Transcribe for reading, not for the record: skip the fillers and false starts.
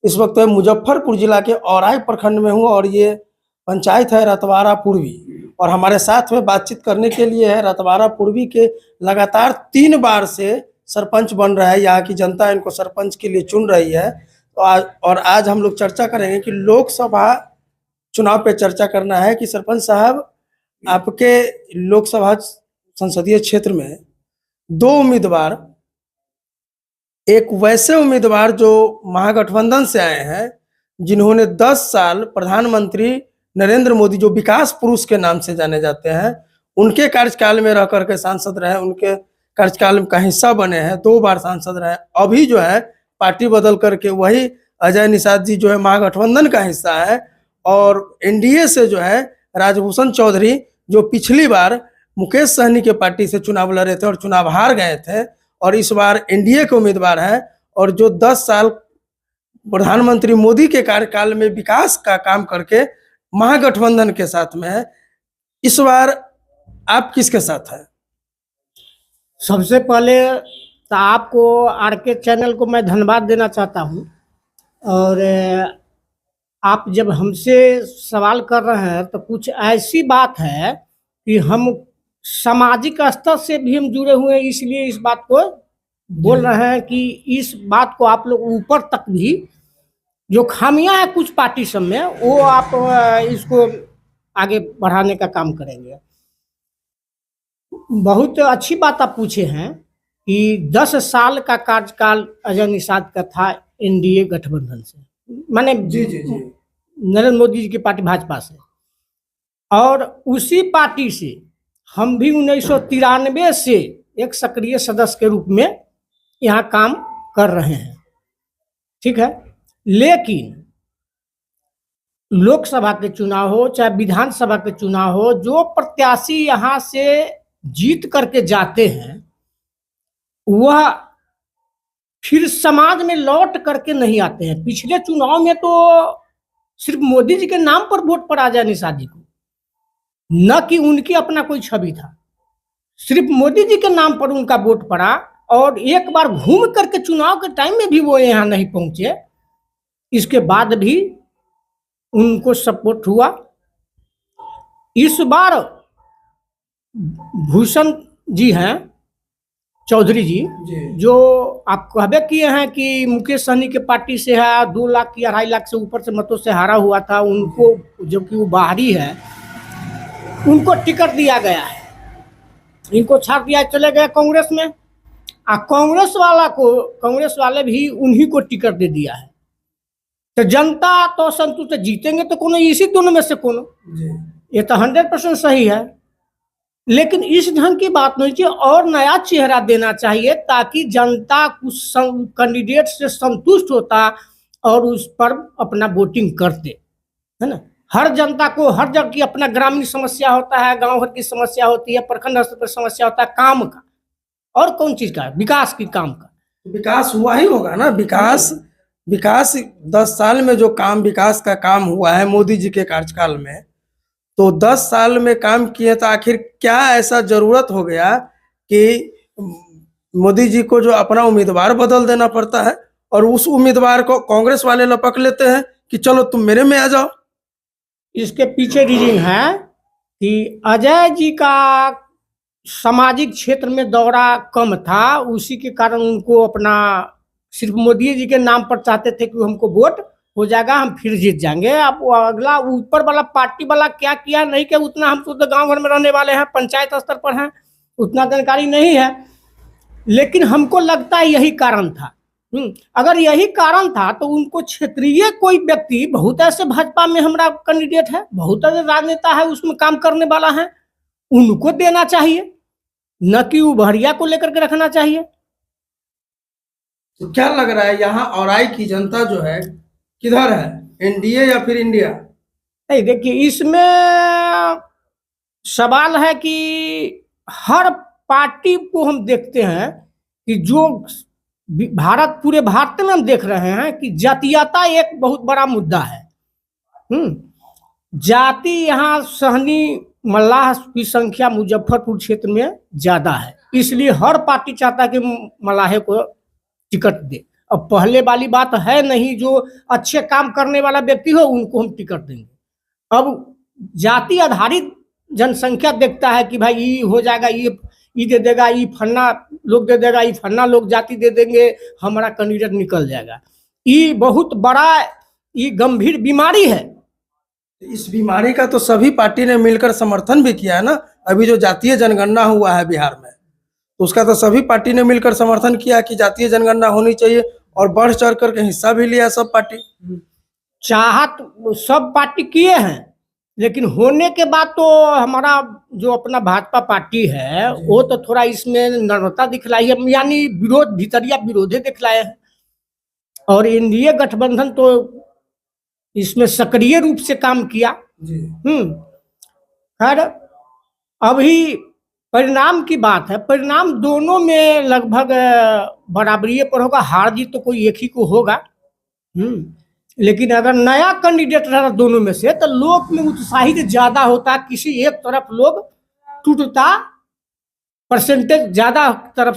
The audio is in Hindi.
इस वक्त मैं मुजफ्फरपुर जिला के औराई प्रखंड में हूँ और ये पंचायत है रतवारा पूर्वी। और हमारे साथ में बातचीत करने के लिए है रतवारा पूर्वी के लगातार 3 बार से सरपंच बन रहा है। यहाँ की जनता इनको सरपंच के लिए चुन रही है। तो आज हम लोग चर्चा करेंगे कि लोकसभा चुनाव पे चर्चा करना है कि सरपंच साहब, आपके लोकसभा संसदीय क्षेत्र में 2 उम्मीदवार, एक वैसे उम्मीदवार जो महागठबंधन से आए हैं, जिन्होंने 10 साल प्रधानमंत्री नरेंद्र मोदी, जो विकास पुरुष के नाम से जाने जाते हैं, उनके कार्यकाल में रह करके सांसद रहे, उनके कार्यकाल का हिस्सा बने हैं, 2 बार सांसद रहे। अभी जो है पार्टी बदल करके वही अजय निषाद जी जो है महागठबंधन का हिस्सा है। और एनडीए से जो है राजभूषण चौधरी, जो पिछली बार मुकेश सहनी के पार्टी से चुनाव लड़े थे और चुनाव हार गए थे, और इस बार एनडीए के उम्मीदवार हैं, और जो 10 साल प्रधानमंत्री मोदी के कार्यकाल में विकास का काम करके महागठबंधन के साथ में है। इस बार आप किसके साथ हैं? सबसे पहले तो आपको आरके चैनल को मैं धन्यवाद देना चाहता हूं। और आप जब हमसे सवाल कर रहे हैं तो कुछ ऐसी बात है कि हम सामाजिक स्तर से भी हम जुड़े हुए हैं, इसलिए इस बात को बोल रहे हैं कि इस बात को आप लोग ऊपर तक भी, जो खामियां हैं कुछ पार्टी सब में, वो आप इसको आगे बढ़ाने का काम करेंगे। बहुत अच्छी बात आप पूछे हैं कि 10 साल का कार्यकाल अजय निषाद का था एनडीए गठबंधन से, माने जी नरेंद्र मोदी जी की पार्टी भाजपा से, और उसी पार्टी से हम भी 1993 से एक सक्रिय सदस्य के रूप में यहाँ काम कर रहे हैं, ठीक है। लेकिन लोकसभा के चुनाव हो चाहे विधानसभा के चुनाव हो, जो प्रत्याशी यहाँ से जीत करके जाते हैं वह फिर समाज में लौट करके नहीं आते हैं। पिछले चुनाव में तो सिर्फ मोदी जी के नाम पर वोट पड़ा अजय निषाद जी को, न कि उनकी अपना कोई छवि था, सिर्फ मोदी जी के नाम पर उनका वोट पड़ा। और एक बार घूम करके चुनाव के टाइम में भी वो यहाँ नहीं पहुंचे, इसके बाद भी उनको सपोर्ट हुआ। इस बार भूषण जी हैं, चौधरी जी, जो आप कहबे किए हैं कि मुकेश सहनी के पार्टी से है, 2 लाख की 2.5 लाख से ऊपर से मतों से हारा हुआ था, उनको, जबकि वो बाहरी है, उनको टिकट दिया गया है, इनको छाड़ दिया, चले गए कांग्रेस में। कांग्रेस वाले भी उन्हीं को टिकट दे दिया है। तो जनता तो संतुष्ट, जीतेंगे तो कोनो, इसी दोनों में से कोनो, ये तो 100% सही है। लेकिन इस ढंग की बात नहीं चाहिए, और नया चेहरा देना चाहिए ताकि जनता कुछ कैंडिडेट से संतुष्ट होता और उस पर अपना वोटिंग करते, है ना। हर जनता को हर जगह की अपना ग्रामीण समस्या होता है, गांव भर की समस्या होती है, प्रखंड स्तर पर समस्या होता है, काम का और कौन चीज का, विकास की, काम का। विकास हुआ ही होगा ना। विकास 10 साल में जो काम, विकास का काम हुआ है मोदी जी के कार्यकाल में, तो 10 साल में काम किए, तो आखिर क्या ऐसा जरूरत हो गया कि मोदी जी को जो अपना उम्मीदवार बदल देना पड़ता है और उस उम्मीदवार को कांग्रेस वाले लपक लेते हैं कि चलो तुम मेरे में आ जाओ। इसके पीछे रीजन है कि अजय जी का सामाजिक क्षेत्र में दौरा कम था, उसी के कारण उनको अपना, सिर्फ मोदी जी के नाम पर चाहते थे कि हमको वोट हो जाएगा, हम फिर जीत जाएंगे। अब अगला ऊपर वाला पार्टी वाला क्या किया नहीं किया, उतना हम तो गांव घर में रहने वाले हैं, पंचायत स्तर पर हैं, उतना जानकारी नहीं है। लेकिन हमको लगता है यही कारण था। अगर यही कारण था तो उनको क्षेत्रीय कोई व्यक्ति, बहुत ऐसे भाजपा में हमारा कैंडिडेट है, बहुत ऐसे राजनेता है उसमें काम करने वाला है, उनको देना चाहिए, न कि उभरिया को लेकर के रखना चाहिए। तो क्या लग रहा है यहाँ औराई की जनता जो है किधर है, एनडीए या फिर इंडिया? नहीं, देखिए, इसमें सवाल है कि हर पार्टी को हम देखते हैं कि जो पूरे भारत में हम देख रहे हैं कि जातीयता एक बहुत बड़ा मुद्दा है। जाति यहाँ सहनी मल्लाह की संख्या मुजफ्फरपुर क्षेत्र में ज्यादा है, इसलिए हर पार्टी चाहता है कि मल्लाहे को टिकट दे। अब पहले वाली बात है नहीं, जो अच्छे काम करने वाला व्यक्ति हो उनको हम टिकट देंगे। अब जाति आधारित जनसंख्या देखता है कि भाई ये हो जाएगा, ये दे देगा, ये फन्ना लोग दे देगा, ये फन्ना लोग जाति दे देंगे, हमारा कैंडिडेट निकल जाएगा। ये बहुत बड़ा, ये गंभीर बीमारी है। इस बीमारी का तो सभी पार्टी ने मिलकर समर्थन भी किया है ना। अभी जो जातीय जनगणना हुआ है बिहार में, तो उसका तो सभी पार्टी ने मिलकर समर्थन किया कि जातीय जनगणना होनी चाहिए, और बढ़ चढ़ करके हिस्सा भी लिया सब पार्टी। चाहत सब पार्टी किए हैं, लेकिन होने के बाद तो हमारा जो अपना भाजपा पार्टी है वो तो थोड़ा इसमें नर्मता दिखलाई है, यानी विरोध, भीतरिया विरोधे दिखलाए हैं। और एनडीए गठबंधन तो इसमें सक्रिय रूप से काम किया। खैर अभी परिणाम की बात है, परिणाम दोनों में लगभग बराबरी पर होगा, हार जीत तो कोई एक ही को होगा। लेकिन अगर नया कैंडिडेट रहा दोनों में से, तो लोग में उत्साहित ज्यादा होता, किसी एक तरफ लोग टूटता, परसेंटेज ज्यादा तरफ